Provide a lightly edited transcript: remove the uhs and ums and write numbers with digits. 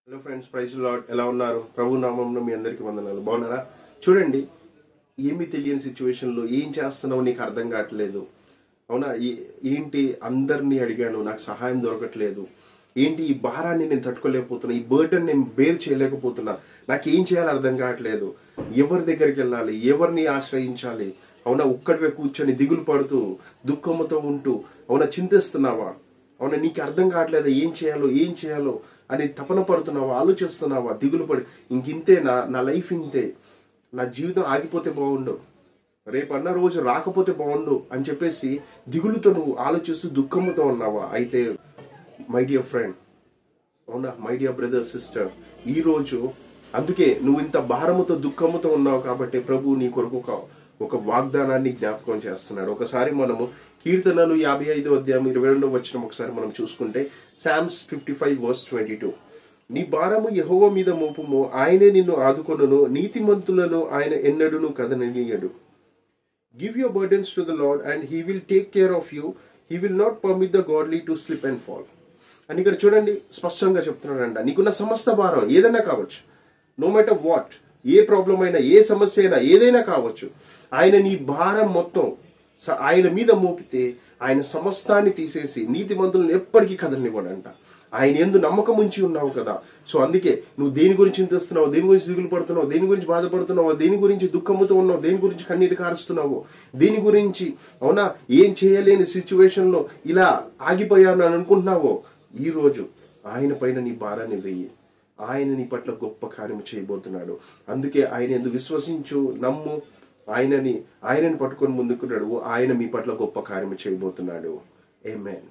Hello friends, praise lord. ఎలా ఉన్నారు? ప్రభు నామంలో మీ అందరికీ వందనాలు. బాగున్నారా? చూడండి, ఏమీ తెలియని సిచ్యువేషన్లో ఏం చేస్తున్నావు నీకు అర్థం కావట్లేదు. అవునా? ఏంటి, అందరినీ అడిగాను, నాకు సహాయం దొరకట్లేదు. ఏంటి, ఈ భారాన్ని నేను తట్టుకోలేకపోతున్నా, ఈ బర్డన్ నేను బేర్ చేయలేకపోతున్నా, నాకు ఏం చేయాలో అర్థం కావట్లేదు. ఎవరి దగ్గరికి వెళ్ళాలి, ఎవరిని ఆశ్రయించాలి? అవునా, ఒక్కడివే కూర్చొని దిగులు పడుతూ దుఃఖముతో ఉంటూ అవునా చింతిస్తున్నావా? అవునా, నీకు అర్థం కావట్లేదు ఏం చేయాలో అని తపన పడుతున్నావా, ఆలోచిస్తున్నావా, దిగులు పడి ఇంకింతే, నా లైఫ్ ఇంతే, నా జీవితం ఆగిపోతే బాగుండు, రేపన్న రోజు రాకపోతే బాగుండు అని చెప్పేసి దిగులుతో నువ్వు ఆలోచిస్తూ దుఃఖముతో ఉన్నావా? అయితే మై డియర్ ఫ్రెండ్, అవునా, మై డియర్ బ్రదర్, సిస్టర్, ఈ రోజు అందుకే నువ్వు ఇంత భారముతో దుఃఖముతో ఉన్నావు కాబట్టి ప్రభు నీ కొరకు ఒక వాగ్దానాన్ని జ్ఞాపకం చేస్తున్నాడు. ఒకసారి మనము కీర్తనలు 55వ అధ్యాయం 22వ వచనం ఒకసారి మనం చూసుకుంటే, Psalms 55:22, నీ భారము యెహోవా మీద మోపుము, ఆయనే నిన్ను ఆదుకొనును, నీతిమంతులను ఆయన ఎన్నడూను కదలనీయడు. Give your burdens to the Lord and he will take care of you, he will not permit the godly to slip and fall అని ఇక్కడ చూడండి స్పష్టంగా చెప్తున్నాడంట. నీకున్న సమస్త భారం ఏదైనా కావచ్చు, నో మ్యాటర్ వాట్, ఏ ప్రాబ్లం అయినా, ఏ సమస్య అయినా, ఏదైనా కావచ్చు, ఆయన నీ భారం మొత్తం ఆయన మీద మోపితే ఆయన సమస్తాన్ని తీసేసి నీతిమంతులను ఎప్పటికీ కదలనివ్వడంట. ఆయన యందు నమ్మకం ఉంచి ఉన్నావు కదా. సో అందుకే నువ్వు దేని గురించి చింతిస్తున్నావు, దేని గురించి దిగులు పడుతున్నావు, దేని గురించి బాధపడుతున్నావు, దేని గురించి దుఃఖముతో ఉన్నావు, దేని గురించి కన్నీరు కారుస్తున్నావు, దేని గురించి అవునా ఏం చేయలేని సిచ్యువేషన్ లో ఇలా ఆగిపోయాను అని అనుకుంటున్నావో, ఈ రోజు ఆయన పైన నీ భారాన్ని వెయ్యి. ఆయన నీ పట్ల గొప్ప కార్యము చేయబోతున్నాడు. అందుకే ఆయన ఎందుకు విశ్వసించు, నమ్ము, ఆయనని పట్టుకొని ముందుకు నడువు. ఆయన మీ పట్ల గొప్ప కార్యము చేయబోతున్నాడు. ఆమేన్.